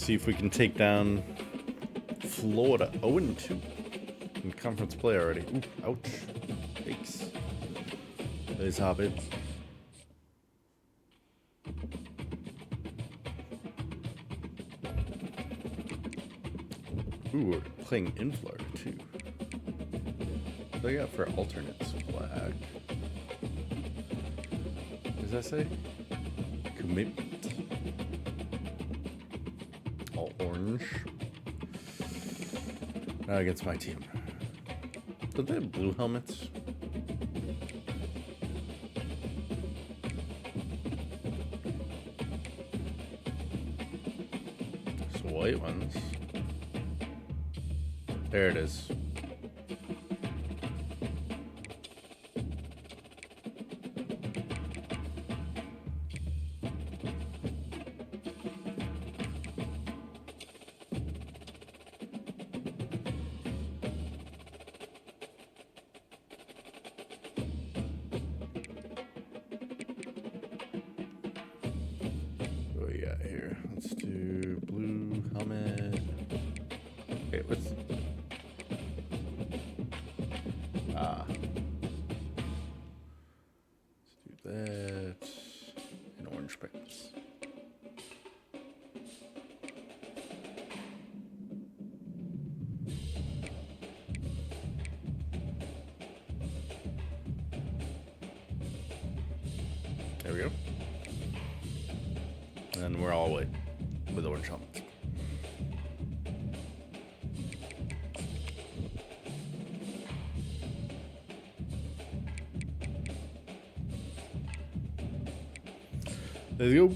see if we can take down Florida. 0-2 in conference play already. Ooh, ouch. Thanks. There's Hobbit. Ooh, we're playing in Florida too. What do I got for alternates? Black. What does that say? Commitment. All orange. Not against my team. Don't they have blue helmets? There's white ones. There it is. What we got here? Let's do blue helmet. Okay, what's... Let's do that. And orange pants. There we go. And we're all white with orange helmets. There you go.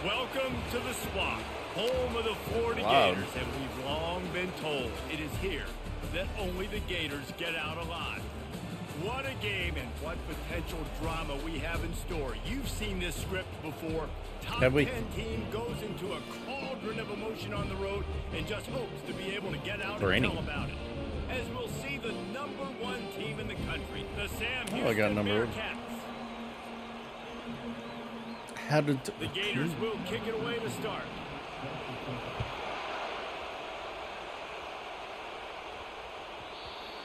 Welcome to the spot, home of the Florida Wow. Gators, and we've long been told it is here that only the Gators get out alive. What a game and what potential drama we have in store. You've seen this script before. Top Have we? 10 team goes into a cauldron of emotion on the road and just hopes to be able to get out For and any. tell about it. As we'll see the #1 team in the country, the Sam Houston Oh, I got number one. Bearcats. How did... The Gators will kick it away to start.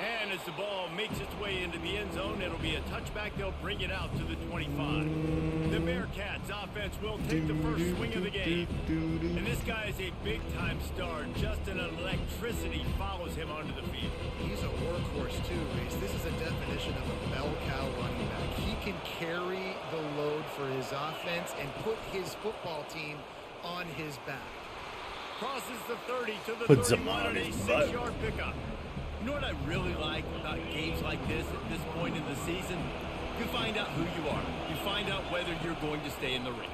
And as the ball makes its way into the end zone, it'll be a touchback. They'll bring it out to the 25. The Bearcats offense will take the first swing of the game. And this guy is a big-time star. Just an electricity follows him onto the field. He's a workhorse too, Reese. This is a definition of a bell cow running back. He can carry the load for his offense and put his football team on his back. Crosses the 30 to the Puts him 31 on and a his butt. 6-yard pickup. You know what I really like about games like this at this point in the season? You find out who you are. You find out whether you're going to stay in the race.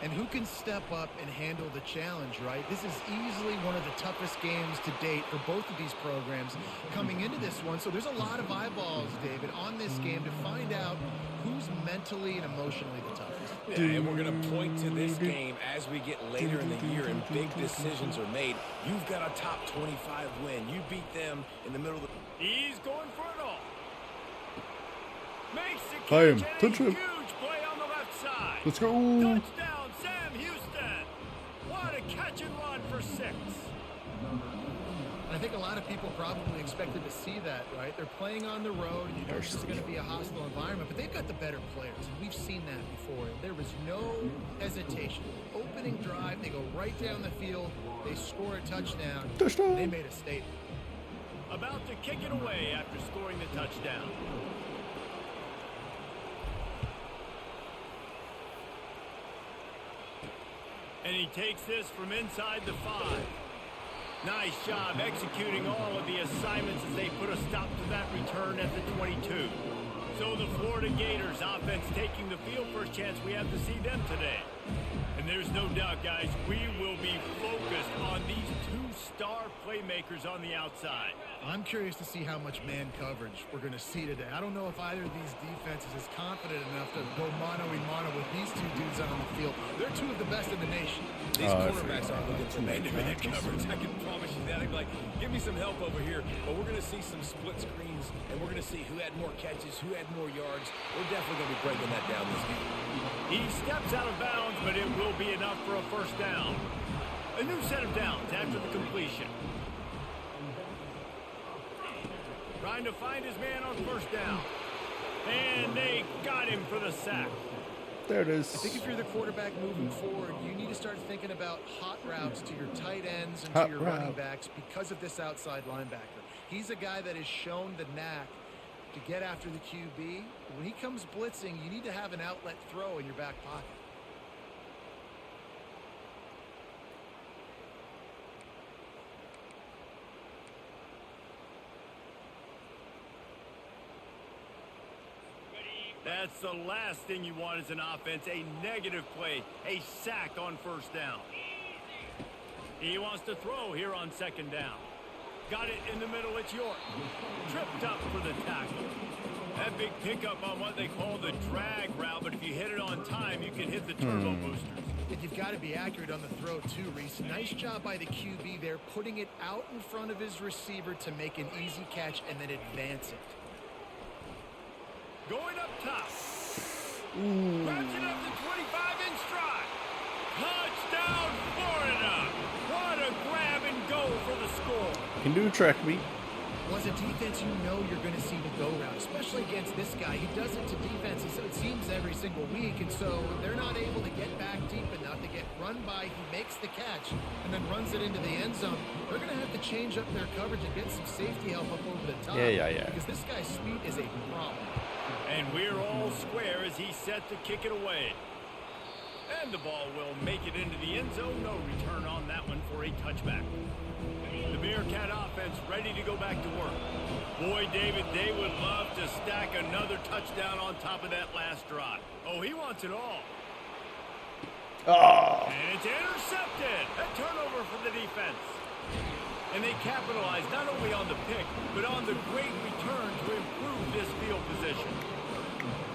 And who can step up and handle the challenge, right? This is easily one of the toughest games to date for both of these programs coming into this one. So there's a lot of eyeballs, David, on this game to find out who's mentally and emotionally the toughest. Yeah, and we're going to point to this game as we get later in the year and big decisions are made. You've got a top 25 win. You beat them in the middle of the... He's going for it all. Makes the Hi, him. catch and Touch a him. huge play on the left side. Let's go. Touchdown, Sam Houston. What a catch and run for 6. I think a lot of people probably expected to see that, right? They're playing on the road. You know, it's going to be a hostile environment, but they've got the better players, and we've seen that before. There was no hesitation. Opening drive, they go right down the field, they score a touchdown. Touchdown. They made a statement. About to kick it away after scoring the touchdown. And he takes this from inside the 5. Nice job executing all of the assignments as they put a stop to that return at the 22. So the Florida Gators offense taking the field. First chance we have to see them today. And there's no doubt, guys, we will be focused on these two-star playmakers on the outside. I'm curious to see how much man coverage we're going to see today. I don't know if either of these defenses is confident enough to go mano-a-mano with these two dudes on the field. They're two of the best in the nation. These quarterbacks aren't looking for man-to-man coverage. I can promise you that. I'd be like, give me some help over here. But we're going to see some split screens, and we're going to see who had more catches, who had more yards. We're definitely going to be breaking that down this game. He steps out of bounds, but it will be enough for a first down. A new set of downs after the completion. Trying to find his man on first down. And they got him for the sack. There it is. I think if you're the quarterback moving forward, you need to start thinking about hot routes to your tight ends and to your running backs because of this outside linebacker. He's a guy that has shown the knack to get after the QB. When he comes blitzing, you need to have an outlet throw in your back pocket. That's the last thing you want as an offense, a negative play, a sack on first down. He wants to throw here on second down. Got it in the middle, it's York. Tripped up for the tackle. That big pickup on what they call the drag route, but if you hit it on time, you can hit the turbo boosters. And you've got to be accurate on the throw too, Reese. Nice job by the QB there, putting it out in front of his receiver to make an easy catch and then advance it. Going up top. Grabs it up the 25 in stride. Touchdown, Florida. What a grab and go for the score. Can do a track meet. Well, as a defense, you know you're going to see the go route, especially against this guy. He does it to defenses, so it seems every single week, and so they're not able to get back deep enough to get run by. He makes the catch and then runs it into the end zone. They're going to have to change up their coverage and get some safety help up over the top. Yeah. Because this guy's speed is a problem. And we're all square as he's set to kick it away. And the ball will make it into the end zone. No return on that one for a touchback. The Bearcat offense ready to go back to work. Boy, David, they would love to stack another touchdown on top of that last drive. Oh, he wants it all. Oh. And it's intercepted. A turnover for the defense. And they capitalize not only on the pick, but on the great return to improve this field position.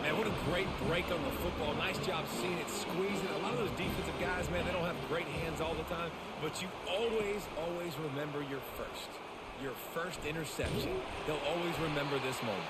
Man, what a great break on the football. Nice job seeing it, squeezing. A lot of those defensive guys, man, they don't have great hands all the time, but you always remember your first interception. They'll always remember this moment.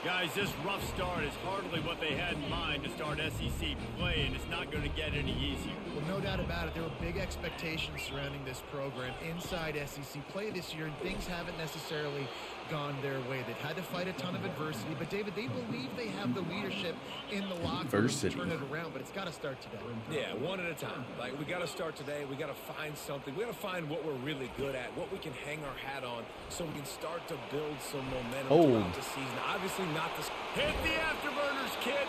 Guys, this rough start is hardly what they had in mind to start SEC play, and it's not going to get any easier. Well, no doubt about it. There were big expectations surrounding this program inside SEC play this year, and things haven't necessarily gone their way. They've had to fight a ton of adversity, but David, they believe they have the leadership in the locker room to turn it around, but it's got to start today. Yeah, one at a time. Like, we got to start today. We got to find something. We got to find what we're really good at, what we can hang our hat on, so we can start to build some momentum throughout the season. Obviously not the... Hit the afterburners, kid.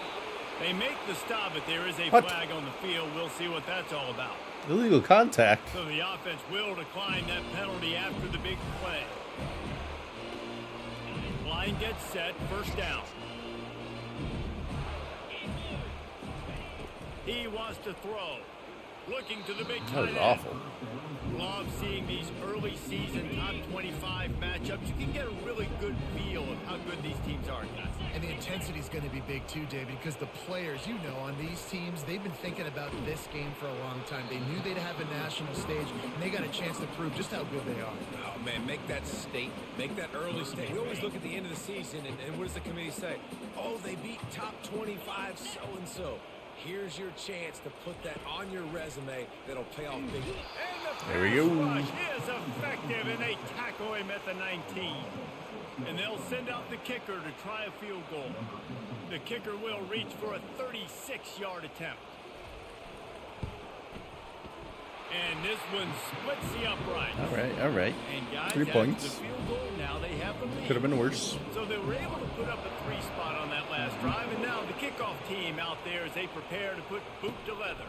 They make the stop, but there is a flag on the field. We'll see what that's all about. Illegal contact. So the offense will decline that penalty after the big play. Line gets set, first down. He wants to throw. Looking to the big tight end. That was awful. Love seeing these early season top 25 matchups. You can get a really good feel of how good these teams are, guys. And the intensity is going to be big too, David, because the players, you know, on these teams, they've been thinking about this game for a long time. They knew they'd have a national stage, and they got a chance to prove just how good they are. Oh, man, make that statement. Make that early statement. We always look at the end of the season, and what does the committee say? Oh, they beat top 25 so-and-so. Here's your chance to put that on your resume that'll pay off big. And the There we go. pass rush is effective, and they tackle him at the 19. And they'll send out the kicker to try a field goal. The kicker will reach for a 36-yard attempt. And this one splits the upright. All right. And guys, 3 after points. the field goal, now they have the lead. Could have been worse. So they were able to put up a 3 spot on that last drive, and now the kickoff team out there as they prepare to put boot to leather.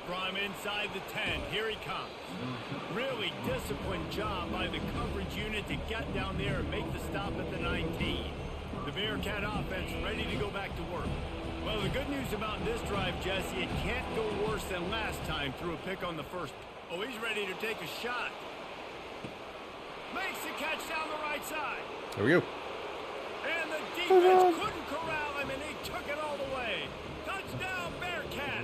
From inside the 10, here he comes. Really disciplined job by the coverage unit to get down there and make the stop at the 19. The Bearcat offense ready to go back to work. Well, the good news about this drive, Jesse, it can't go worse than last time through a pick on the first. Oh, he's ready to take a shot. Makes the catch down the right side. There we go. And the defense couldn't corral him, and he took it all the way. Touchdown, Bearcats.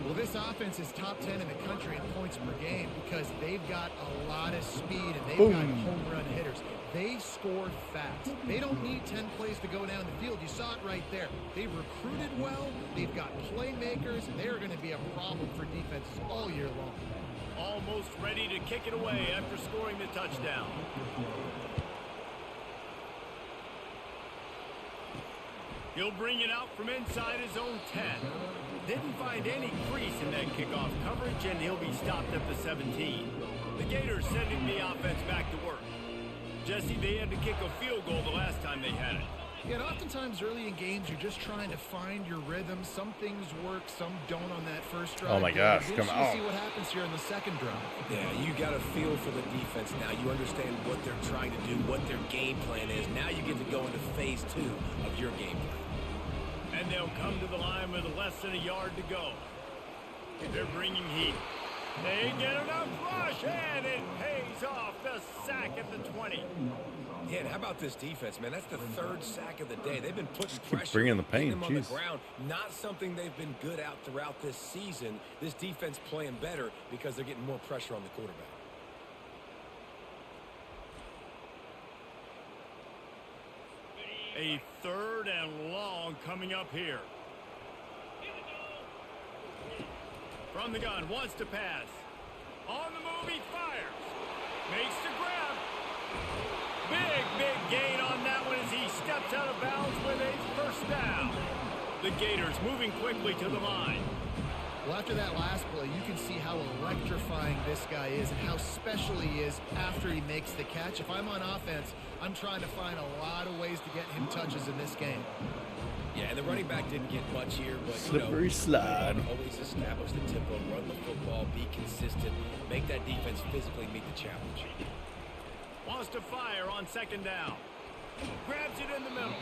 Well, this offense is top 10 in the country in points per game because they've got a lot of speed and they've got home run hitters. They score fast. They don't need 10 plays to go down the field. You saw it right there. They've recruited well. They've got playmakers. They're going to be a problem for defenses all year long. Almost ready to kick it away after scoring the touchdown. He'll bring it out from inside his own 10. Didn't find any crease in that kickoff coverage, and he'll be stopped at the 17. The Gators sending the offense back to work. Jesse, they had to kick a field goal the last time they had it. Yeah, and oftentimes early in games, you're just trying to find your rhythm. Some things work, some don't on that first drive. Oh my gosh, come on. See what happens here in the second drive. Yeah, you got a feel for the defense now. You understand what they're trying to do, what their game plan is. Now you get to go into phase 2 of your game plan. And they'll come to the line with less than a yard to go. They're bringing heat. They get enough rush, and it pays off. The sack at the 20. Yeah, and how about this defense, man? That's the third sack of the day. They've been putting Keep pressure, bringing the pain, them on the jeez. ground. Not something they've been good at throughout this season. This defense playing better because they're getting more pressure on the quarterback. A 3rd and long coming up here. From the gun, wants to pass. On the move, he fires. Makes the grab. Big gain on that one as he steps out of bounds with a first down. The Gators moving quickly to the line. Well, after that last play, you can see how electrifying this guy is and how special he is after he makes the catch. If I'm on offense, I'm trying to find a lot of ways to get him touches in this game. Yeah, and the running back didn't get much here, but Slippery slide. Always establish the tempo, run the football, be consistent, make that defense physically meet the challenge. Wants to fire on 2nd down. Grabs it in the middle.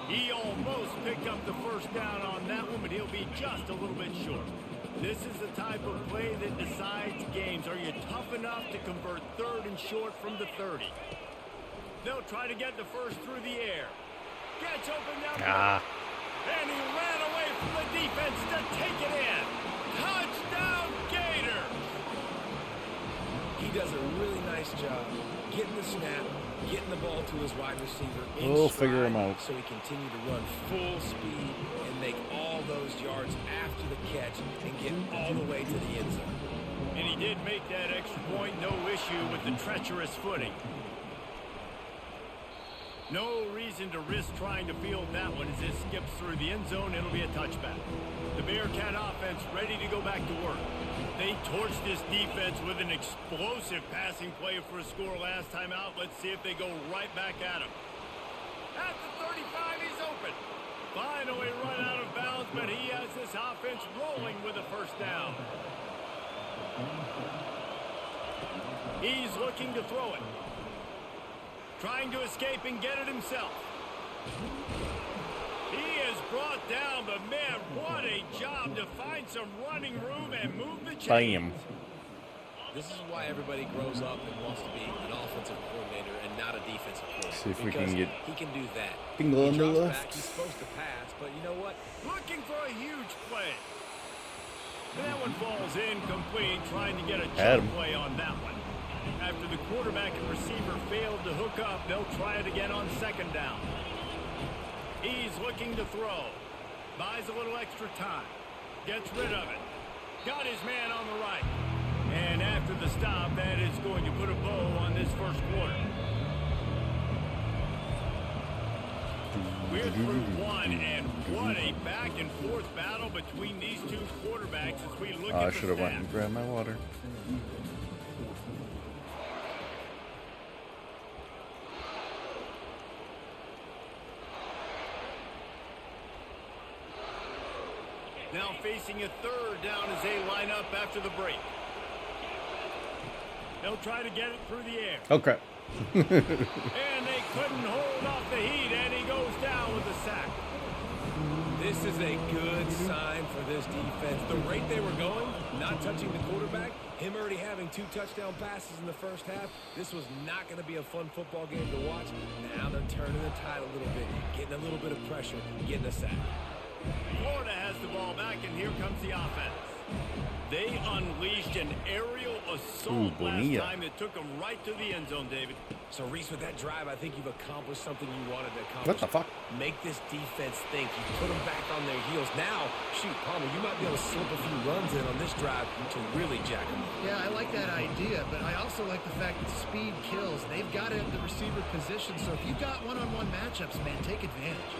He almost picked up the first down on that one, but he'll be just a little bit short. This is the type of play that decides games. Are you tough enough to convert 3rd and short from the 30? They'll try to get the first through the air. Gets open down the middle. And he ran away from the defense to take it in. Touchdown, Gator! He does a really nice job getting the snap, getting the ball to his wide receiver in We'll stride, figure him out. so he continued to run full speed and make all those yards after the catch and get all the way to the end zone. And he did make that extra point, no issue with the treacherous footing. No reason to risk trying to field that one as it skips through the end zone. It'll be a touchback. The Bearcat offense ready to go back to work. They torched this defense with an explosive passing play for a score last time out. Let's see if they go right back at him. At the 35, he's open. Finally run out of bounds, but he has this offense rolling with a first down. He's looking to throw it. Trying to escape and get it himself. He is brought down, but man, what a job to find some running room and move the chains. Bam. This is why everybody grows up and wants to be an offensive coordinator and not a defensive coordinator. See if we because can get he can do that. Bingle on He the drops left. back, he's supposed to pass, but you know what? Looking for a huge play. And that one falls incomplete, trying to get a Had jump him. play on that one. After the quarterback and receiver failed to hook up, they'll try it again on 2nd down. He's looking to throw. Buys a little extra time. Gets rid of it. Got his man on the right. And after the stop, that is going to put a bow on this first quarter. We're through one, and what a back-and-forth battle between these two quarterbacks as we look I at the should have went stats. and grabbed my water. Now facing a 3rd down as they line up after the break. They'll try to get it through the air. Okay. And they couldn't hold This is a good sign for this defense. The rate they were going, not touching the quarterback, him already having 2 touchdown passes in the first half, this was not going to be a fun football game to watch. Now they're turning the tide a little bit, getting a little bit of pressure, getting a sack. Florida has the ball back, and here comes the offense. They unleashed an aerial assault last time that took them right to the end zone, David. So, Reese, with that drive, I think you've accomplished something you wanted to accomplish. What the fuck? Make this defense think. You put them back on their heels. Now, shoot, Palmer, you might be able to slip a few runs in on this drive to really jack them up. Yeah, I like that idea, but I also like the fact that speed kills. They've got to have the receiver position, so if you've got one-on-one matchups, man, take advantage.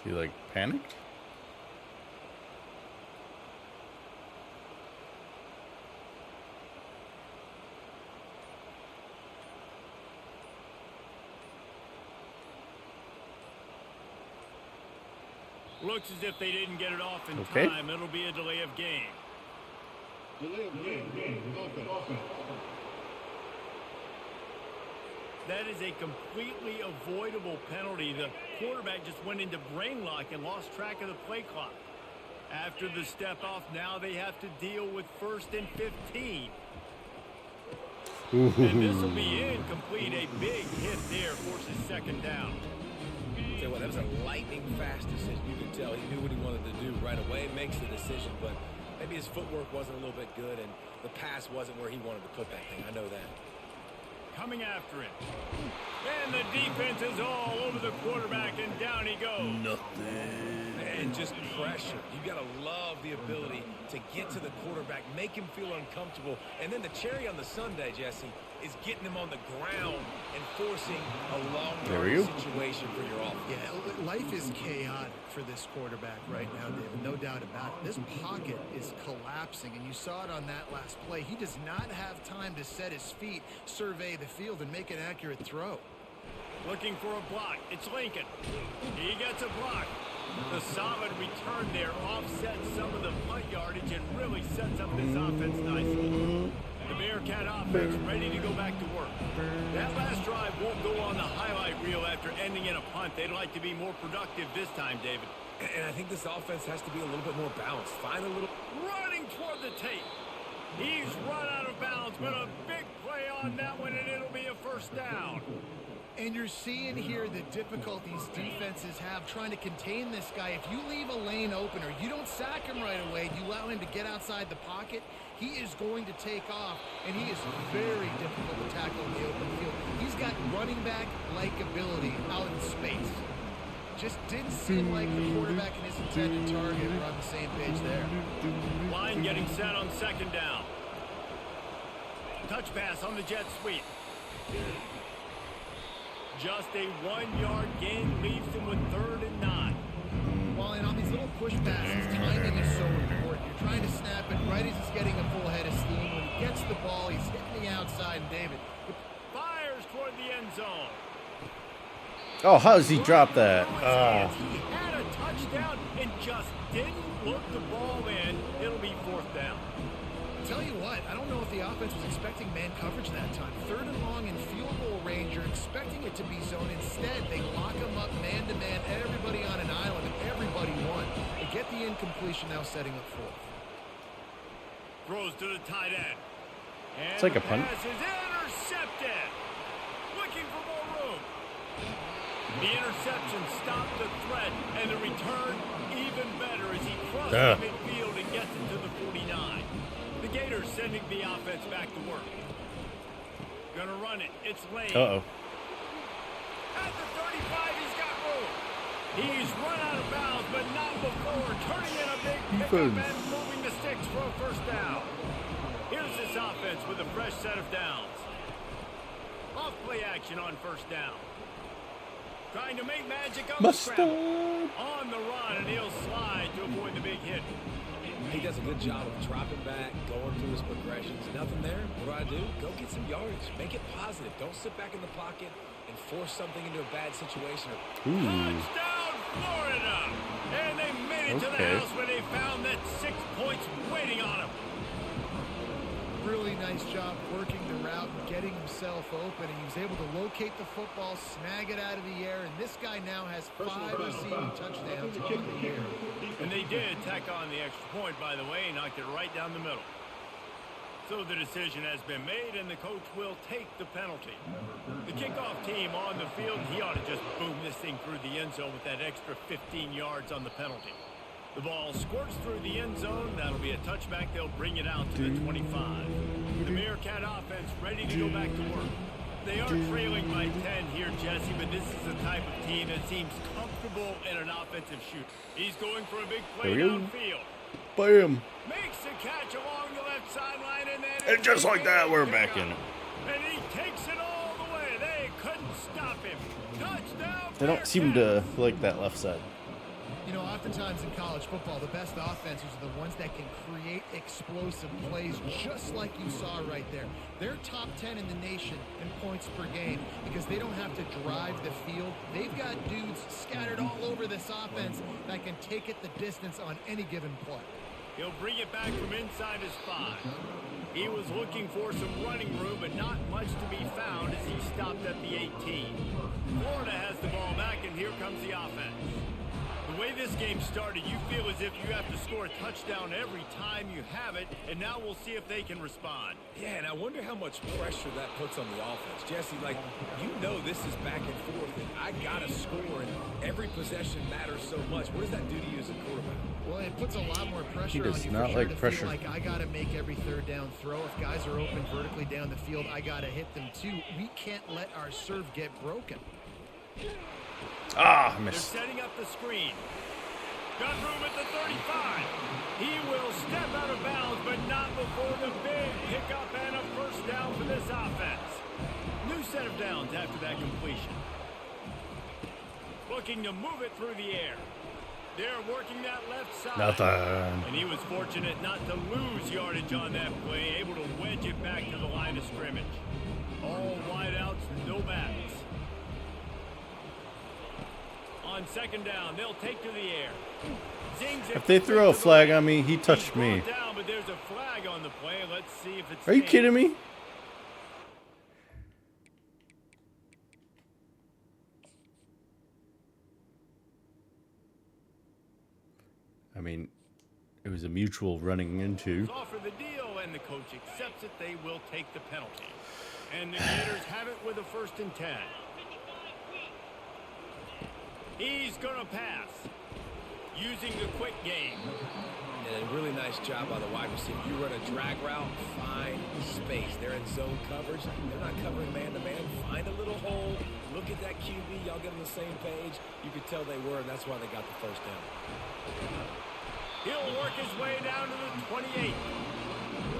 He like panicked? Looks as if they didn't get it off in Okay. time. It'll be a delay of game. That is a completely avoidable penalty. The quarterback just went into brain lock and lost track of the play clock. After the step off, now they have to deal with 1st and 15. And this will be incomplete. A big hit there forces 2nd down. Tell you what, that was a lightning fast decision. You could tell he knew what he wanted to do right away. Makes the decision, but maybe his footwork wasn't a little bit good, and the pass wasn't where he wanted to put that thing. I know that. Coming after him. And the defense is all over the quarterback, and down he goes. Nothing. And just pressure. You got to love the ability to get to the quarterback, make him feel uncomfortable. And then the cherry on the sundae, Jesse, is getting him on the ground and forcing a long situation for your offense. Yeah, life is chaotic for this quarterback right now, David. No doubt about it. This pocket is collapsing, and you saw it on that last play. He does not have time to set his feet, survey the field, and make an accurate throw. Looking for a block. It's Lincoln. He gets a block. The solid return there offsets some of the punt yardage and really sets up this offense nicely. The Bearcat offense ready to go back to work. That last drive won't go on the highlight reel after ending in a punt. They'd like to be more productive this time, David. And I think this offense has to be a little bit more balanced. Find a little... Running toward the tape. He's run out of bounds, but a big play on that one, and it'll be a 1st down. And you're seeing here the difficulties defenses have trying to contain this guy. If you leave a lane open or you don't sack him right away, you allow him to get outside the pocket, he is going to take off, and he is very difficult to tackle in the open field. He's got running back-like ability out in space. Just didn't seem like the quarterback and his intended target were on the same page there. Line getting set on 2nd down. Touch pass on the jet sweep. Just a 1-yard gain leaves him with 3rd and 9. Well, and on these little push passes, timing is so important. You're trying to snap it right as he's getting a full head of steam. When he gets the ball, he's hitting the outside, and David Fires toward the end zone. Oh, how does he drop that? He had a touchdown and just didn't look the ball in. It'll be 4th down. Tell you what, I don't know if the offense was expecting man coverage that time. 3rd and long in field goal range, you're expecting it to be zone. Instead, they lock him up man-to-man, everybody on an island, and everybody won. They get the incompletion, now setting up 4th. Throws to the tight end. And It's like a the punt. pass is intercepted. Looking for more room. The interception stopped the threat, and the return even better as he crosses midfield and gets it to the 49. The Gators sending the offense back to work. Gonna run it. It's Lane. Uh-oh. At the 35, he's got room. He's run out of bounds, but not before turning in a big pickup and moving the sticks for a 1st down. Here's this offense with a fresh set of downs. Off play action on 1st down. Trying to make magic on the scramble. On the run, and he'll slide to avoid the big hit. He does a good job of dropping back, going through his progressions. Nothing there. What do? Go get some yardage. Make it positive. Don't sit back in the pocket and force something into a bad situation. Touchdown, Florida! And they made it to the Okay. house where they found that 6 points waiting on him. Really nice job working the route and getting himself open. And he was able to locate the football, snag it out of the air, and this guy now has 5 receiving touchdowns on the year. And they did tack on the extra point, by the way, knocked it right down the middle. So the decision has been made, and the coach will take the penalty. The kickoff team on the field, he ought to just boom this thing through the end zone with that extra 15 yards on the penalty. The ball squirts through the end zone. That'll be a touchback. They'll bring it out to the 25. The Bearcat offense ready to go back to work. They are trailing by 10 here, Jesse, but this is the type of team that seems comfortable in an offensive shoot. He's going for a big play downfield. Bam. Makes the catch along the left sideline, and then... And just like that, we're back in it. And he takes it all the way. They couldn't stop him. Touchdown, They don't seem Bearcats. to like that left side. You know, oftentimes in college football, the best offenses are the ones that can create explosive plays, just like you saw right there. They're top 10 in the nation in points per game because they don't have to drive the field. They've got dudes scattered all over this offense that can take it the distance on any given play. He'll bring it back from inside his 5. He was looking for some running room, but not much to be found as he stopped at the 18. Florida has the ball back, and here comes the offense. The way this game started, you feel as if you have to score a touchdown every time you have it, and now we'll see if they can respond. Yeah, and I wonder how much pressure that puts on the offense. Jesse, like, you know this is back and forth, and I got to score, and every possession matters so much. What does that do to you as a quarterback? Well, it puts a lot more pressure He on does you not for sure like to pressure. feel like I got to make every third down throw. If guys are open vertically down the field, I got to hit them too. We can't let our serve get broken. Ah, They're missed. setting up the screen. Got room at the 35. He will step out of bounds, but not before the big pickup and a first down for this offense. New set of downs after that completion. Looking to move it through the air. They're working that left side. Nothing. And he was fortunate not to lose yardage on that play, able to wedge it back to the line of scrimmage. All wideouts, no backs. On second down, they'll take to the air. Zings it If they throw a to the flag right. on me, he touched He's me. brought down, but there's a flag on the play. Let's see if it's Are you stands. kidding me? I mean, it was a mutual running into. Offer the deal, and the coach accepts it. They will take the penalty. And the Gators have it with a 1st and 10. He's going to pass. Using the quick game. And a really nice job by the wide receiver. You run a drag route, find space. They're in zone coverage. They're not covering man-to-man. Find a little hole. Look at that QB. Y'all get on the same page. You could tell they were, and that's why they got the first down. He'll work his way down to the 28.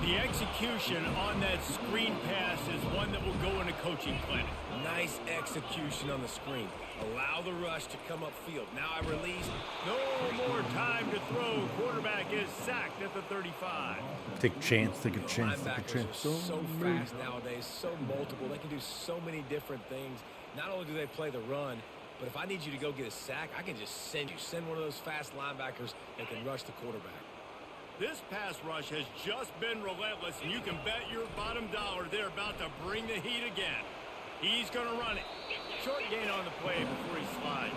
The execution on that screen pass is one that will go in a coaching clinic. Nice execution on the screen. Allow the rush to come upfield. Now I release. No more time to throw. Quarterback is sacked at the 35. Take a chance, take a chance, take a Linebackers chance. are so fast nowadays, so multiple. They can do so many different things. Not only do they play the run, but if I need you to go get a sack, I can just send you. Send one of those fast linebackers that can rush the quarterback. This pass rush has just been relentless, and you can bet your bottom dollar they're about to bring the heat again. He's going to run it. Short gain on the play before he slides.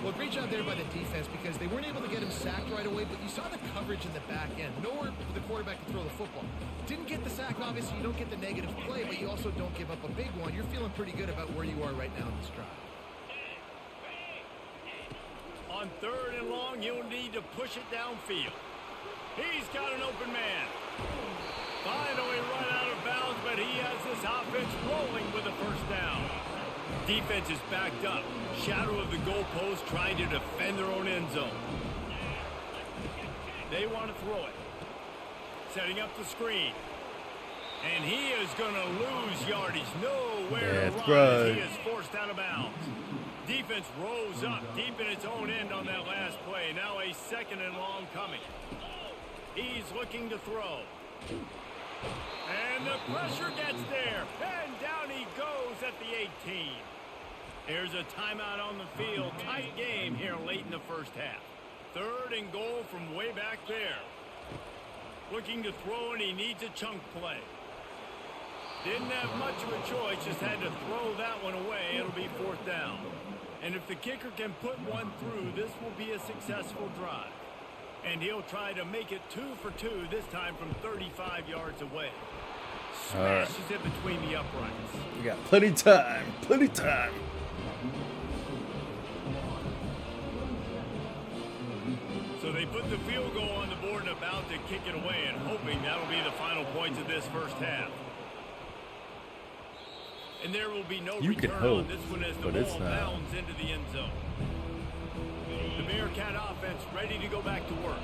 Well, great job there by the defense because they weren't able to get him sacked right away, but you saw the coverage in the back end. Nowhere for the quarterback to throw the football. Didn't get the sack, obviously. You don't get the negative play, but you also don't give up a big one. You're feeling pretty good about where you are right now in this drive. On 3rd and long, you'll need to push it downfield. He's got an open man. Finally run out of bounds, but he has this offense rolling with a first down. Defense is backed up. Shadow of the goalpost trying to defend their own end zone. They want to throw it. Setting up the screen. And he is going to lose yardage. Nowhere to That's run as he right. is forced out of bounds. Defense rose up deep in its own end on that last play. Now a 2nd and long coming. He's looking to throw. And the pressure gets there. And down he goes at the 18. There's a timeout on the field. Tight game here late in the first half. 3rd and goal from way back there. Looking to throw, and he needs a chunk play. Didn't have much of a choice, just had to throw that one away. It'll be 4th down. And if the kicker can put one through, this will be a successful drive. And he'll try to make it 2 for 2, this time from 35 yards away. Smashes it between the uprights. We got plenty time. Plenty time. So they put the field goal on the board and about to kick it away, and hoping that'll be the final points of this first half. And there will be no return on this one as the ball bounds into the end zone. The Bearcat offense ready to go back to work.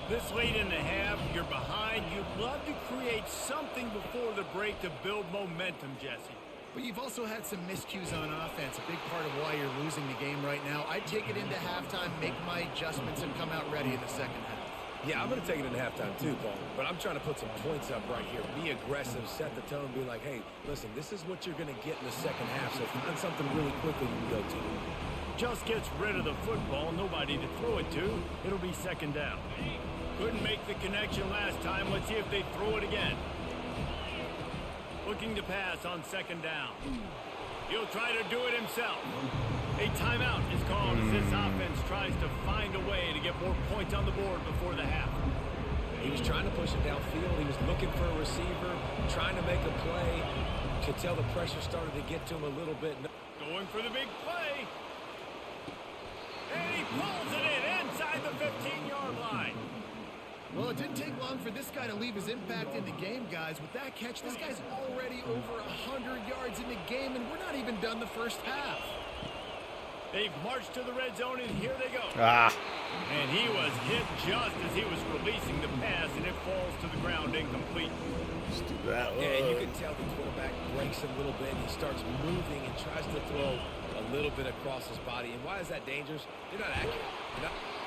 This late in the half, you're behind. You'd love to create something before the break to build momentum, Jesse. But you've also had some miscues on offense, a big part of why you're losing the game right now. I'd take it into halftime, make my adjustments, and come out ready in the second half. Yeah, I'm going to take it into halftime too, Paul. But I'm trying to put some points up right here. Be aggressive, set the tone, be like, hey, listen, this is what you're going to get in the second half, so find something really quickly you can go to. Just gets rid of the football, nobody to throw it to. It'll be 2nd down. Couldn't make the connection last time. Let's see if they throw it again. Looking to pass on 2nd down. He'll try to do it himself. A timeout is called as this offense tries to find a way to get more points on the board before the half. He was trying to push it downfield. He was looking for a receiver, trying to make a play. Could tell the pressure started to get to him a little bit. Going for the big play. And he pulls it in inside the 15-yard line. Well, it didn't take long for this guy to leave his impact in the game, guys. With that catch, this guy's already over 100 yards in the game, and we're not even done the first half. They've marched to the red zone, and here they go. And he was hit just as he was releasing the pass, and it falls to the ground incomplete. Let's do that. Yeah, you can tell the quarterback breaks a little bit. He starts moving and tries to throw a little bit across his body. And why is that dangerous? They're not accurate.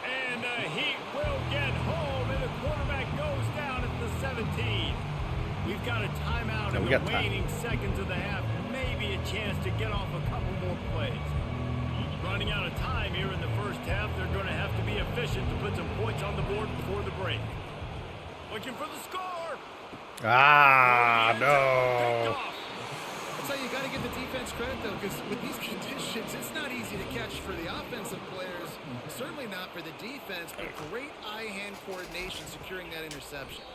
And he will get home, and the quarterback goes down at the 17. We've got a timeout in the waning seconds of the half. Maybe a chance to get off a couple more plays. Running out of time here in the first half. They're going to have to be efficient to put some points on the board before the break. Looking for the score. No. That's how you got to give the defense credit, though, because with these conditions, it's not easy to catch for the offensive players. Certainly not for the defense, but great eye-hand coordination securing that interception.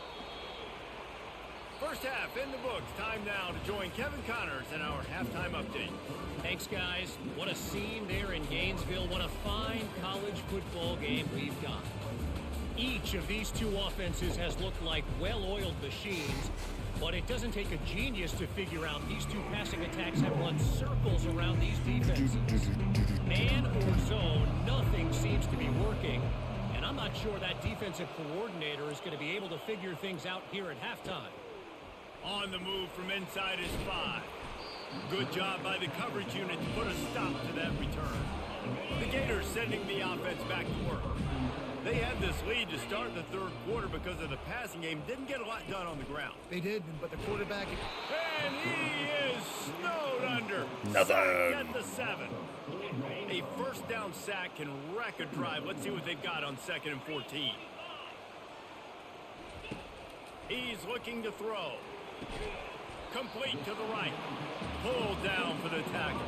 First half in the books. Time now to join Kevin Connors in our halftime update. Thanks, guys. What a scene there in Gainesville. What a fine college football game we've got. Each of these two offenses has looked like well-oiled machines, but it doesn't take a genius to figure out these two passing attacks have run circles around these defenses. Man or zone, nothing seems to be working, and I'm not sure that defensive coordinator is going to be able to figure things out here at halftime. On the move from inside his 5. Good job by the coverage unit to put a stop to that return. The Gators sending the offense back to work. They had this lead to start the third quarter because of the passing game. Didn't get a lot done on the ground. They did, but the quarterback... And he is snowed under. Nothing. Sacked at the 7. A first down sack can wreck a drive. Let's see what they've got on 2nd and 14. He's looking to throw. Complete to the right. Pulled down for the tackle.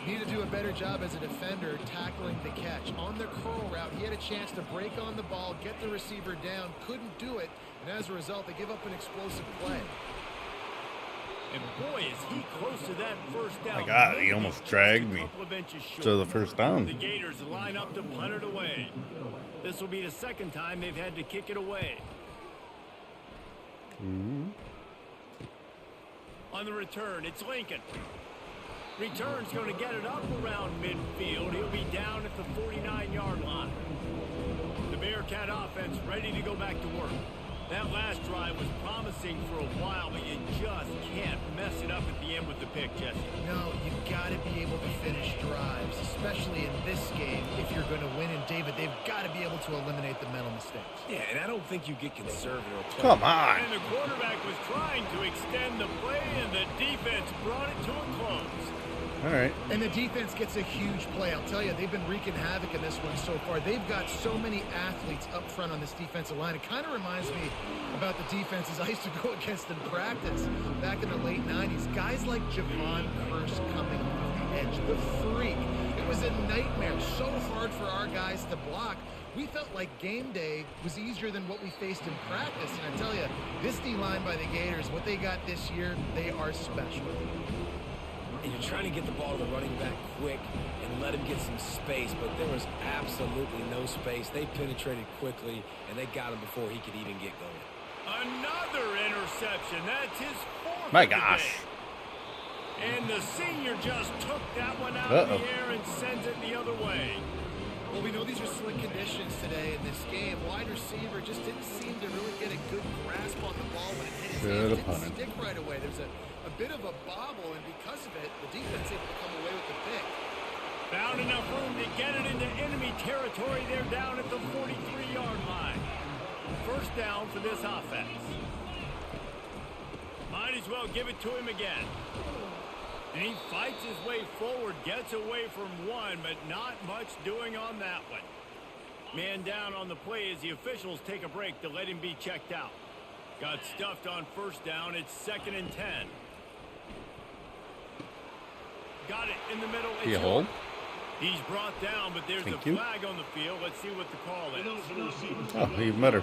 Need to do a better job as a defender tackling the catch. On the curl route, he had a chance to break on the ball, get the receiver down, couldn't do it, and as a result, they give up an explosive play. And boy, is he close to that first down. My God, he almost dragged me to the first down. The Gators line up to punt it away. This will be the second time they've had to kick it away. On the return, it's Lincoln. Return's going to get it up around midfield. He'll be down at the 49-yard line. The Bearcat offense ready to go back to work. That last drive was promising for a while, but you just can't mess it up at the end with the pick, Jesse. No, you've got to be able to finish drives, especially in this game. If you're going to win, and David, they've got to be able to eliminate the mental mistakes. Yeah, and I don't think you get conservative. Come on. And the quarterback was trying to extend the play, and the defense brought it to a close. All right. And the defense gets a huge play. I'll tell you, they've been wreaking havoc in this one so far. They've got so many athletes up front on this defensive line. It kind of reminds me about the defenses I used to go against in practice back in the late 90s. Guys like Javon Curse coming off the edge, the freak. It was a nightmare. So hard for our guys to block. We felt like game day was easier than what we faced in practice. And I tell you, this D-line by the Gators, what they got this year, they are special. And you're trying to get the ball to the running back quick and let him get some space, but there was absolutely no space. They penetrated quickly, and they got him before he could even get going. Another interception. That's his fourth. My of the gosh. day. And the senior just took that one out of the air and sends it the other way. Well, we know these are slick conditions today in this game. Wide receiver just didn't seem to really get a good grasp on the ball when it hit his hands. It didn't stick right away. There's a bit of a bobble, and because of it, the defense able to come away with the pick. Found enough room to get it into enemy territory. They're down at the 43-yard line. First down for this offense. Might as well give it to him again. And he fights his way forward, gets away from one, but not much doing on that one. Man down on the play as the officials take a break to let him be checked out. Got stuffed on first down. It's 2nd and 10. Got it in the middle. You hold? He's brought down, but there's a flag on the field. Let's see what the call is. Oh, he better.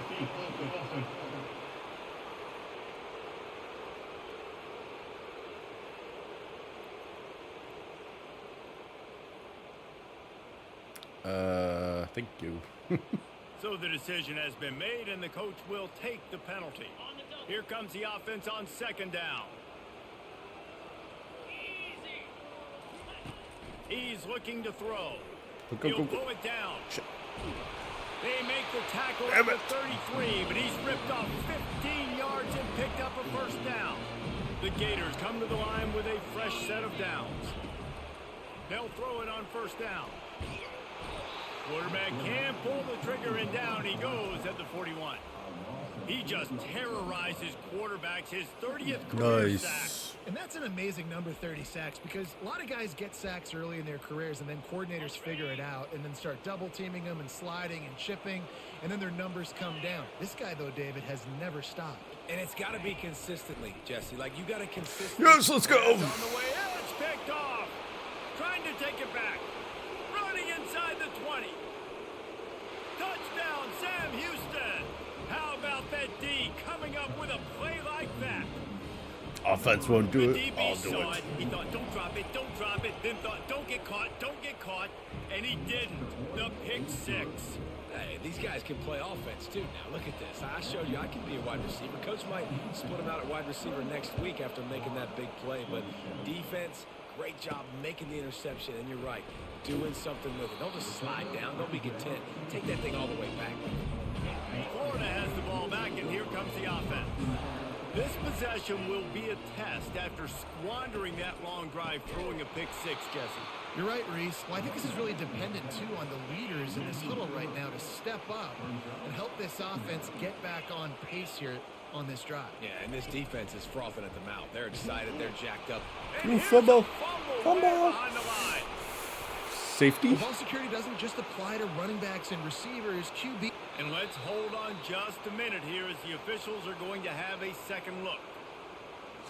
Thank you. So the decision has been made, and the coach will take the penalty. Here comes the offense on 2nd down. He's looking to throw. He'll throw it down. They make the tackle at the 33, but he's ripped off 15 yards and picked up a first down. The Gators come to the line with a fresh set of downs. They'll throw it on first down. Quarterback can pull the trigger, and down he goes at the 41. He just terrorizes quarterbacks, his 30th career sack. And that's an amazing number, 30 sacks, because a lot of guys get sacks early in their careers, and then coordinators figure it out and then start double-teaming them and sliding and chipping, and then their numbers come down. This guy, though, David, has never stopped. And it's got to be consistently, Jesse. Like, you got to consistently. Yes, let's go. On the way out, it's picked off. Trying to take it back. Running inside the 20. Touchdown, Sam Houston. How about that D coming up with a play like that? Offense won't do it. I'll do saw it. He thought, don't drop it, don't drop it. Then thought, don't get caught. And he didn't. The pick six. Hey, these guys can play offense, too. Now, look at this. I showed you I can be a wide receiver. Coach might split him out at wide receiver next week after making that big play. But defense, great job making the interception. And you're right, doing something with it. Don't just slide down. Don't be content. Take that thing all the way back. Florida has the ball back, and here comes the offense. This possession will be a test after squandering that long drive, throwing a pick six, Jesse. You're right, Reese. Well, I think this is really dependent, too, on the leaders in this huddle right now to step up and help this offense get back on pace here on this drive. Yeah, and this defense is frothing at the mouth. They're excited. They're jacked up. And fumble. Fumble. Behind the line. Safety. Ball security doesn't just apply to running backs and receivers. QB. And let's hold on just a minute here as the officials are going to have a second look.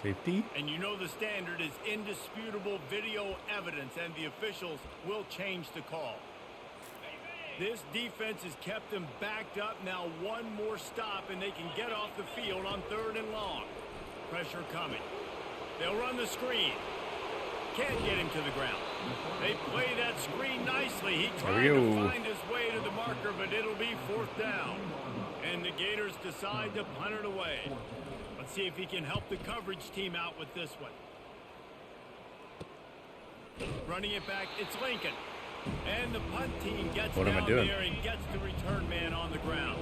Safety. And you know the standard is indisputable video evidence, and the officials will change the call. This defense has kept them backed up. Now one more stop, and they can get off the field on 3rd and long. Pressure coming. They'll run the screen. Can't get him to the ground. They play that screen nicely. He tried to find his way to the marker, but it'll be 4th down. And the Gators decide to punt it away. Let's see if he can help the coverage team out with this one. Running it back, it's Lincoln. And the punt team gets down there and gets the return man on the ground.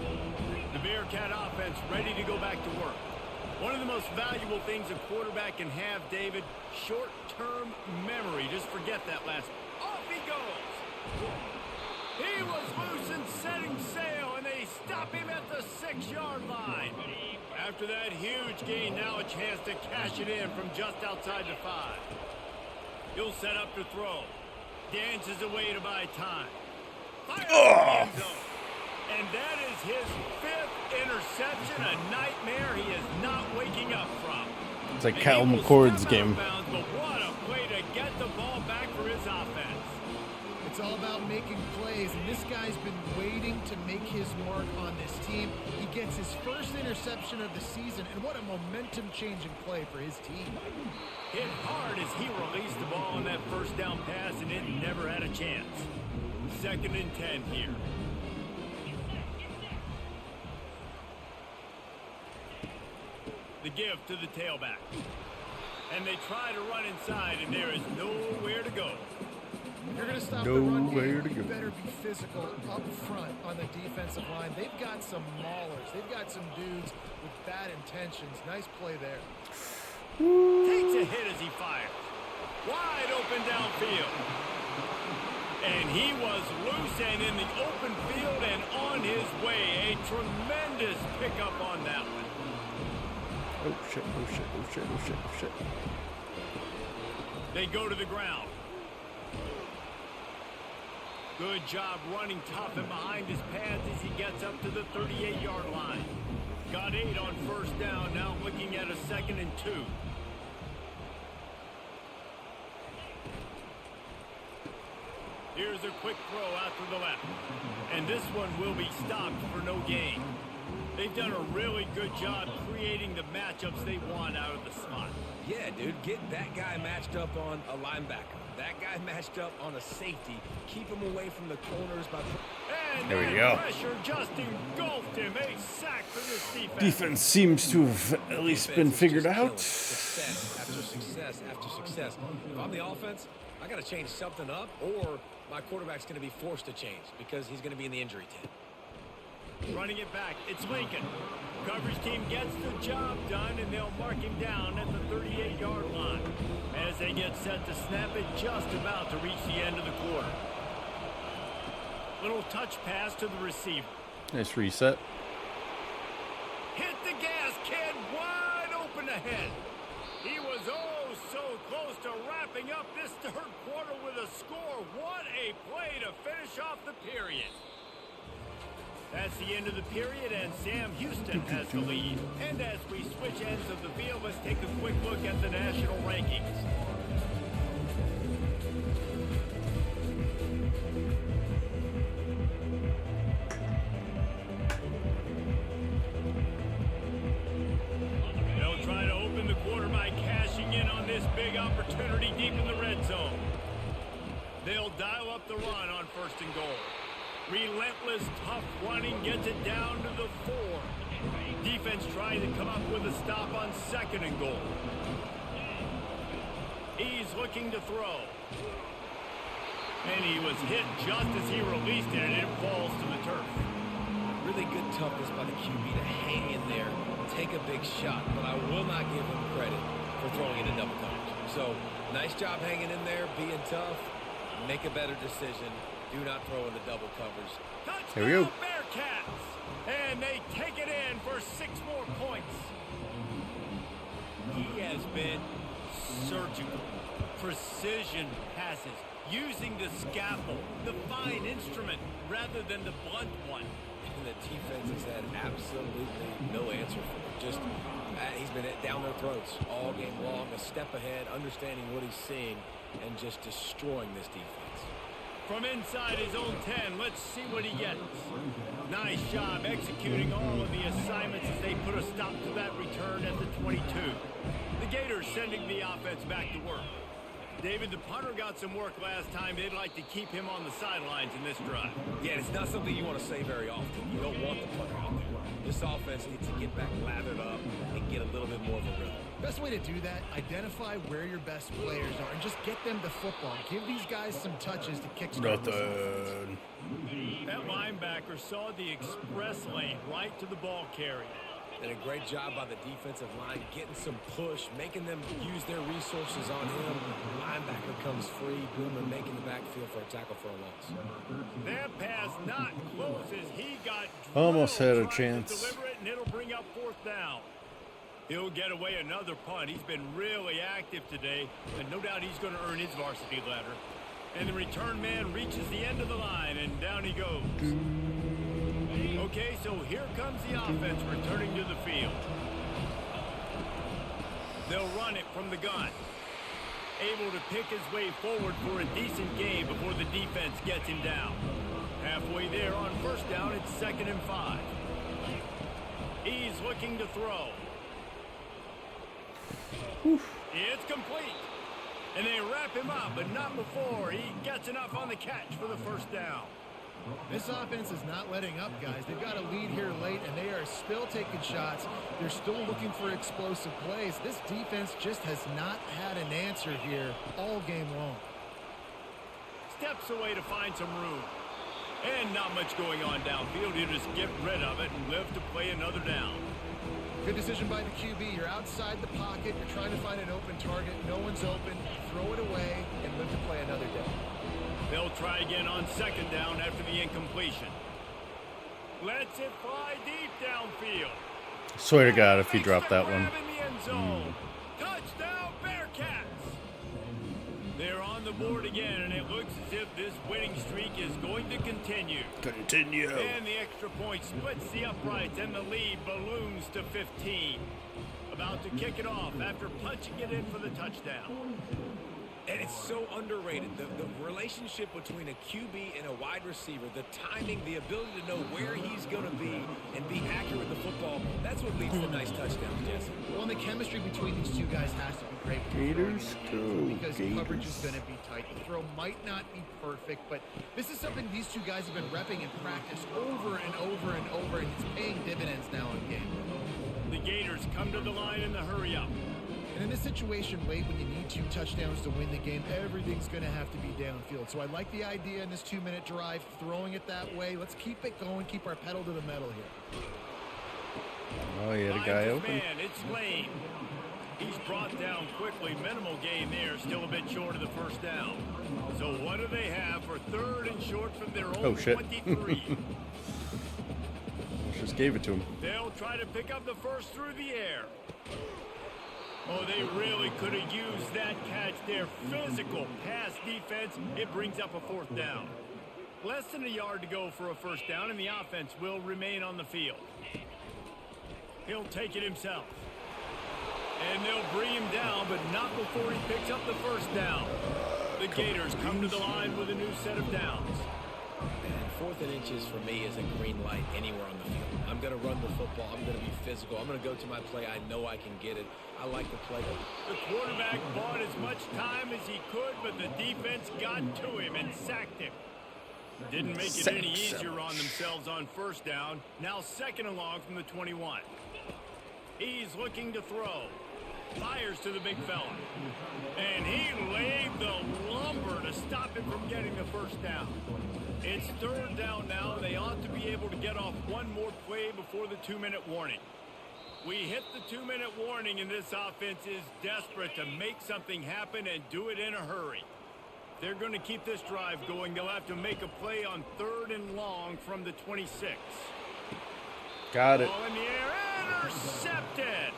The Bearcat offense ready to go back to work. One of the most valuable things a quarterback can have, David, short-term memory. Just forget that last. Off he goes. He was loose and setting sail, and they stop him at the 6-yard line. After that huge gain, now a chance to cash it in from just outside the 5. He'll set up to throw. Dances away to buy time. Fires in the end zone. And that is his 5th interception, a nightmare he is not waking up from. It's like Cal McCord's game. Bounds, but what a play to get the ball back for his offense. It's all about making plays, and this guy's been waiting to make his mark on this team. He gets his first interception of the season, and what a momentum-changing play for his team. Hit hard as he released the ball on that first down pass, and it never had a chance. 2nd and 10 here. The give to the tailback. And they try to run inside, and there is nowhere to go. If you're going to stop the run game, you better be physical up front on the defensive line. They've got some maulers. They've got some dudes with bad intentions. Nice play there. Takes a hit as he fires. Wide open downfield. And he was loose and in the open field and on his way. A tremendous pickup on that one. Oh shit, oh shit, oh shit, oh shit, oh shit. They go to the ground. Good job running tough and behind his pads as he gets up to the 38-yard line. Got 8 on first down, now looking at a 2nd and 2. Here's a quick throw out to the left. And this one will be stopped for no gain. They've done a really good job creating the matchups they want out of the slot. Yeah, dude, get that guy matched up on a linebacker. That guy matched up on a safety. Keep him away from the corners. And there we go. Pressure just engulfed him. A sack for this defense. Defense seems to have at least been figured out. Success after success after success. If I'm the offense, I got to change something up, or my quarterback's going to be forced to change because he's going to be in the injury tent. Running it back, it's Lincoln. Coverage team gets the job done, and they'll mark him down at the 38-yard line. As they get set to snap it, just about to reach the end of the quarter. Little touch pass to the receiver. Nice reset. Hit the gas, kid, wide open ahead. He was oh so close to wrapping up this 3rd quarter with a score. What a play to finish off the period. That's the end of the period, and Sam Houston has the lead. And as we switch ends of the field, let's take a quick look at the national rankings. They'll try to open the quarter by cashing in on this big opportunity deep in the red zone. They'll dial up the run on 1st and goal. Relentless, tough running gets it down to the 4. Defense trying to come up with a stop on 2nd and goal. He's looking to throw. And he was hit just as he released it, and it falls to the turf. Really good toughness by the QB to hang in there, take a big shot, but I will not give him credit for throwing it in double coverage. So, nice job hanging in there, being tough, make a better decision. Do not throw in the double coverage. Touchdown, Here we go. Bearcats! And they take it in for 6 more points. He has been surgical. Precision passes. Using the scaffold, the fine instrument, rather than the blunt one. And the defense has had absolutely no answer for him. Just, he's been down their throats all game long, a step ahead, understanding what he's seeing, and just destroying this defense. From inside his own 10, let's see what he gets. Nice job executing all of the assignments as they put a stop to that return at the 22. The Gators sending the offense back to work. David, the punter got some work last time. They'd like to keep him on the sidelines in this drive. Yeah, it's not something you want to say very often. You don't want the punter out there. This offense needs to get back lathered up and get a little bit more of a rhythm. Best way to do that, identify where your best players are and just get them the football. Give these guys some touches to kickstart this offense. That linebacker saw the express lane right to the ball carrier. And a great job by the defensive line, getting some push, making them use their resources on him. Linebacker comes free, boom, and making the backfield for a tackle for a loss. That pass not close as he got Almost had a trying to chance. deliver it, and it'll bring up 4th down. He'll get away another punt. He's been really active today, and no doubt he's going to earn his varsity ladder. And the return man reaches the end of the line, and down he goes. Okay, so here comes the offense returning to the field. They'll run it from the gun. Able to pick his way forward for a decent gain before the defense gets him down. Halfway there on first down, it's 2nd and 5. He's looking to throw. It's complete. And they wrap him up, but not before he gets enough on the catch for the first down. This offense is not letting up, guys. They've got a lead here late, and they are still taking shots. They're still looking for explosive plays. This defense just has not had an answer here all game long. Steps away to find some room. And not much going on downfield. You just get rid of it and live to play another down. Good decision by the QB. You're outside the pocket. You're trying to find an open target. No one's open. Throw it away and live to play another down. They'll try again on 2nd down after the incompletion. Lets it fly deep downfield. Swear to God, if he dropped that one. In the end zone. Touchdown, Bearcats! They're on the board again, and it looks as if this winning streak is going to continue. And the extra point splits the uprights, and the lead balloons to 15. About to kick it off after punching it in for the touchdown. And it's so underrated. The relationship between a QB and a wide receiver, the timing, the ability to know where he's going to be and be accurate with the football, that's what leads to nice touchdowns, Jesse. Well, and the chemistry between these two guys has to be great. Gators go, because Gators. Coverage is going to be tight. The throw might not be perfect, but this is something these two guys have been repping in practice over and over and over, and it's paying dividends now in game. The Gators come to the line in the hurry up. And in this situation, late when you need 2 touchdowns to win the game, everything's going to have to be downfield. So I like the idea in this 2-minute drive, throwing it that way. Let's keep it going, keep our pedal to the metal here. Oh, he had a guy open. Man, it's Lane. He's brought down quickly. Minimal gain there, still a bit short of the first down. So what do they have for 3rd and short from their own 23? Just gave it to him. They'll try to pick up the first through the air. Oh, they really could have used that catch there. Physical pass defense. It brings up a 4th down. Less than a yard to go for a first down, and the offense will remain on the field. He'll take it himself. And they'll bring him down, but not before he picks up the first down. The Gators come to the line with a new set of downs. And 4th and inches for me is a green light anywhere on the field. I'm going to run the football. I'm going to be physical. I'm going to go to my play. I know I can get it. I like the play. The quarterback bought as much time as he could, but the defense got to him and sacked him. Didn't make it any easier on themselves on first down. Now 2nd and long from the 21. He's looking to throw. Fires to the big fella. And he laid the lumber to stop him from getting the first down. It's 3rd down now. They ought to be able to get off one more play before the 2-minute warning. We hit the 2-minute warning, and this offense is desperate to make something happen and do it in a hurry. They're going to keep this drive going. They'll have to make a play on 3rd and long from the 26. Got it. Ball in the air, intercepted.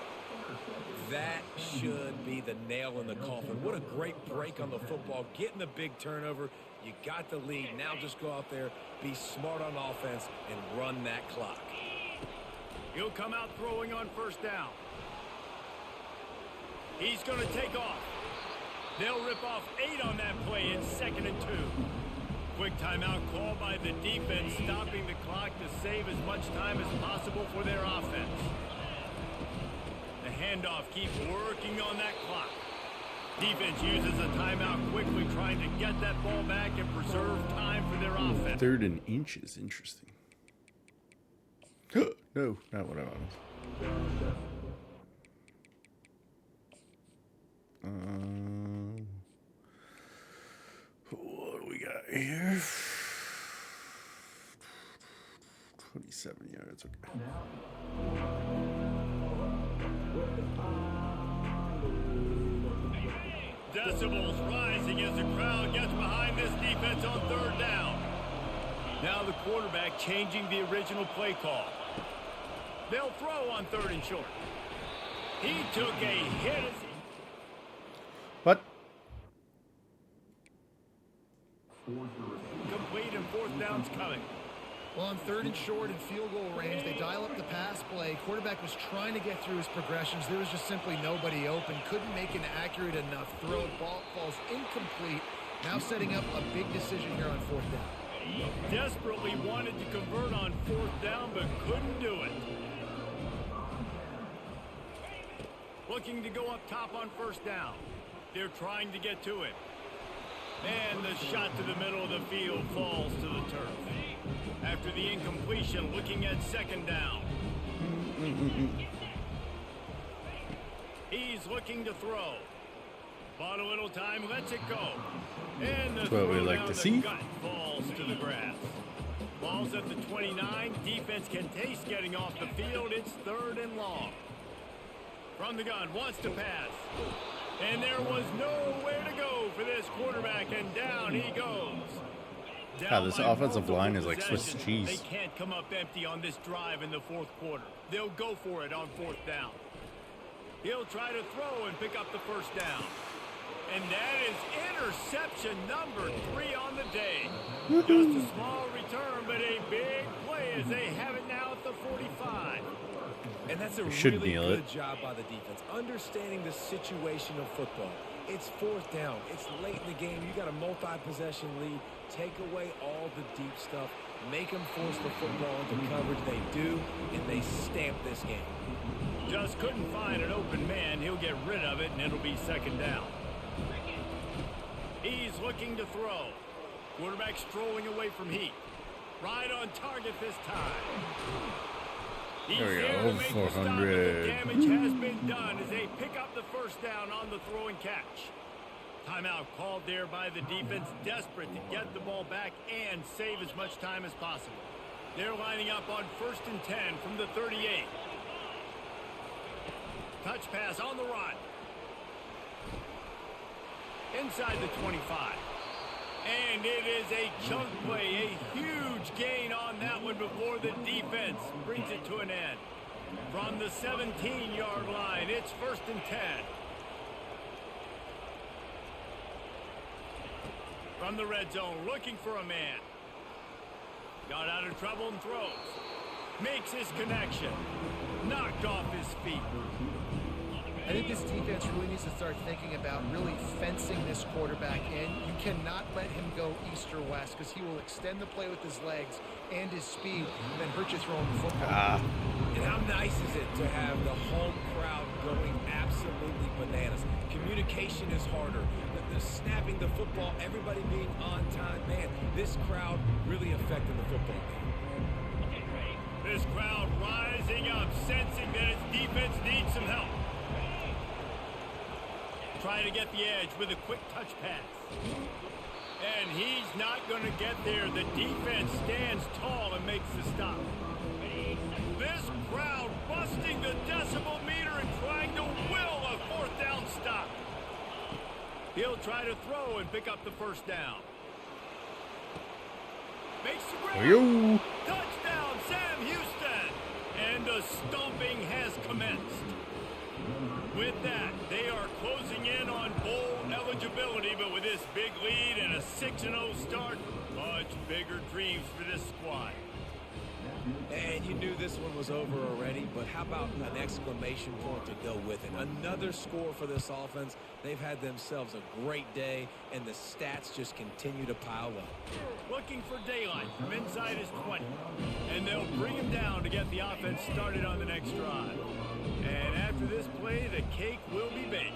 That should be the nail in the coffin. What a great break on the football. Getting the big turnover. You got the lead. Now just go out there, be smart on offense, and run that clock. He'll come out throwing on first down. He's going to take off. They'll rip off 8 on that play. It's 2nd and 2. Quick timeout call by the defense, stopping the clock to save as much time as possible for their offense. The handoff keeps working on that clock. Defense uses a timeout quickly, trying to get that ball back and preserve time for their offense. 3rd and inches. Interesting. No, not what I wanted. What do we got here? 27 yards. Okay. Decibels rising as the crowd gets behind this defense on 3rd down. Now the quarterback changing the original play call. They'll throw on 3rd and short. He took a hit as he... What? Complete and fourth down's coming. Well, on 3rd and short and field goal range, they dial up the pass play. Quarterback was trying to get through his progressions. There was just simply nobody open. Couldn't make an accurate enough throw. Ball falls incomplete. Now setting up a big decision here on 4th down. Desperately wanted to convert on 4th down, but couldn't do it. Looking to go up top on 1st down. They're trying to get to it. And the shot to the middle of the field falls to the turf. After the incompletion, looking at 2nd down. He's looking to throw. Bought a little time, lets it go. And the That's what we throw like down to the see. gut falls to the grass. Ball's at the 29. Defense can taste getting off the field. It's 3rd and long. From the gun, wants to pass. And there was nowhere to go for this quarterback, and down he goes. God, this by offensive multiple line is like Swiss possessions. cheese. They can't come up empty on this drive in the 4th quarter. They'll go for it on 4th down. He'll try to throw and pick up the 1st down. And that is interception number 3 on the day. Just a small return, but a big play as they have it now at the 45. And that's a Should really kneel good it. job by the defense, understanding the situation of football. It's 4th down. It's late in the game. You got a multi-possession lead. Take away all the deep stuff. Make them force the football into coverage. They do, and they stamp this game. Just couldn't find an open man. He'll get rid of it, and it'll be 2nd down. He's looking to throw. Quarterback strolling away from Heat. Right on target this time. He's There we there go, to make the stop, but 400. the damage has been done as they pick up the 1st down on the throw and catch. Timeout called there by the defense, desperate to get the ball back and save as much time as possible. They're lining up on 1st and 10 from the 38. Touch pass on the run. Inside the 25. And it is a chunk play, a huge gain on that one before the defense brings it to an end. From the 17-yard line, it's 1st and 10. From the red zone, looking for a man. Got out of trouble and throws. Makes his connection. Knocked off his feet. I think this defense really needs to start thinking about really fencing this quarterback in. You cannot let him go east or west because he will extend the play with his legs and his speed and then hurt you throwing the football. And how nice is it to have the home crowd going absolutely bananas? Communication is harder. The snapping the football, everybody being on time. Man, this crowd really affected the football game. This crowd rising up, sensing that its defense needs some help. Trying to get the edge with a quick touch pass. And he's not going to get there. The defense stands tall and makes the stop. This crowd busting the decibel meter and trying to will a 4th down stop. He'll try to throw and pick up the 1st down. Makes the grab. Yo. Touchdown, Sam Houston. And the stomping has commenced. With that, they are closing in on bowl eligibility, but with this big lead and a 6-0 start, much bigger dreams for this squad. And you knew this one was over already, but how about an exclamation point to go with it? Another score for this offense. They've had themselves a great day, and the stats just continue to pile up. Looking for daylight from inside his 20. And they'll bring him down to get the offense started on the next drive. And after this play, the cake will be baked.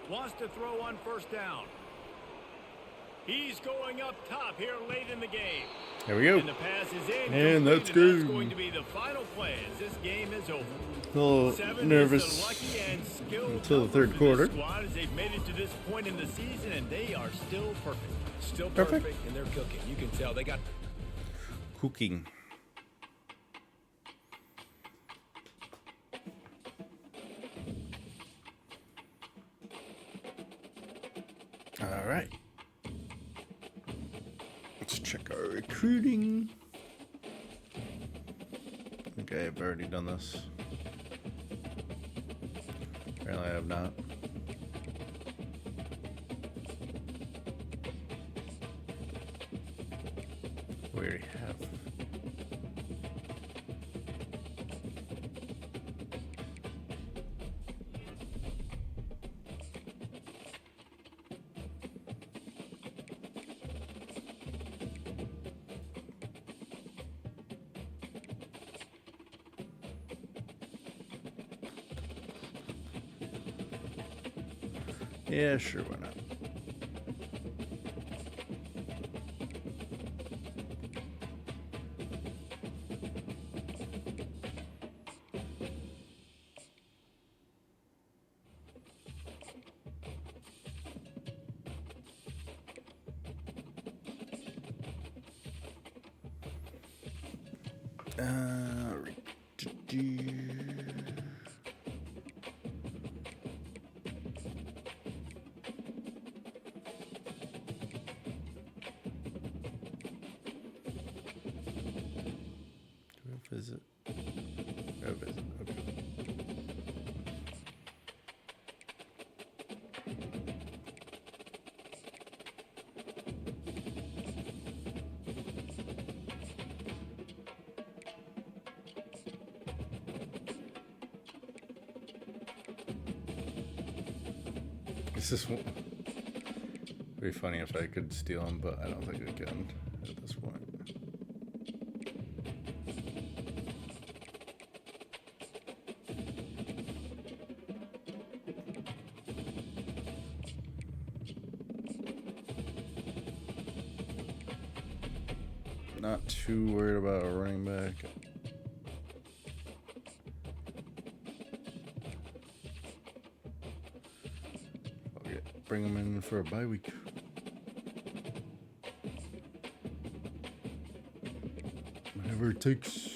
Wants to throw on 1st down. He's going up top here late in the game. There we go. And the pass is in. And that's That's good. going to be the final play as this game is over. A little 7 nervous is the lucky and skilled until the number 3rd for quarter. this squad as they've made it to this point in the season, and they are still perfect. Still Perfect. perfect, and they're cooking. You can tell they got... Cooking. All right. Let's check our recruiting. Okay, I've already done this. Apparently I have not. We already have. Yeah, sure, why not? Visit. Oh, visit. Okay. This is one. It'd be funny if I could steal them, but I don't think I can at this point. Not too worried about a running back. Okay, bring them in for a bye week. Whatever it takes.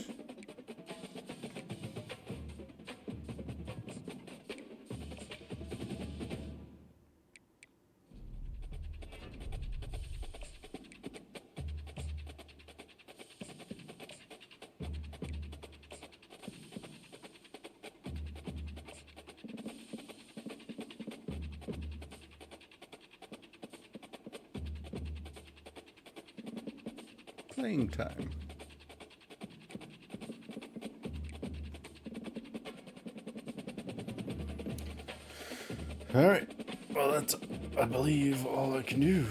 Playing time. All right. Well, that's, I believe, all I can do.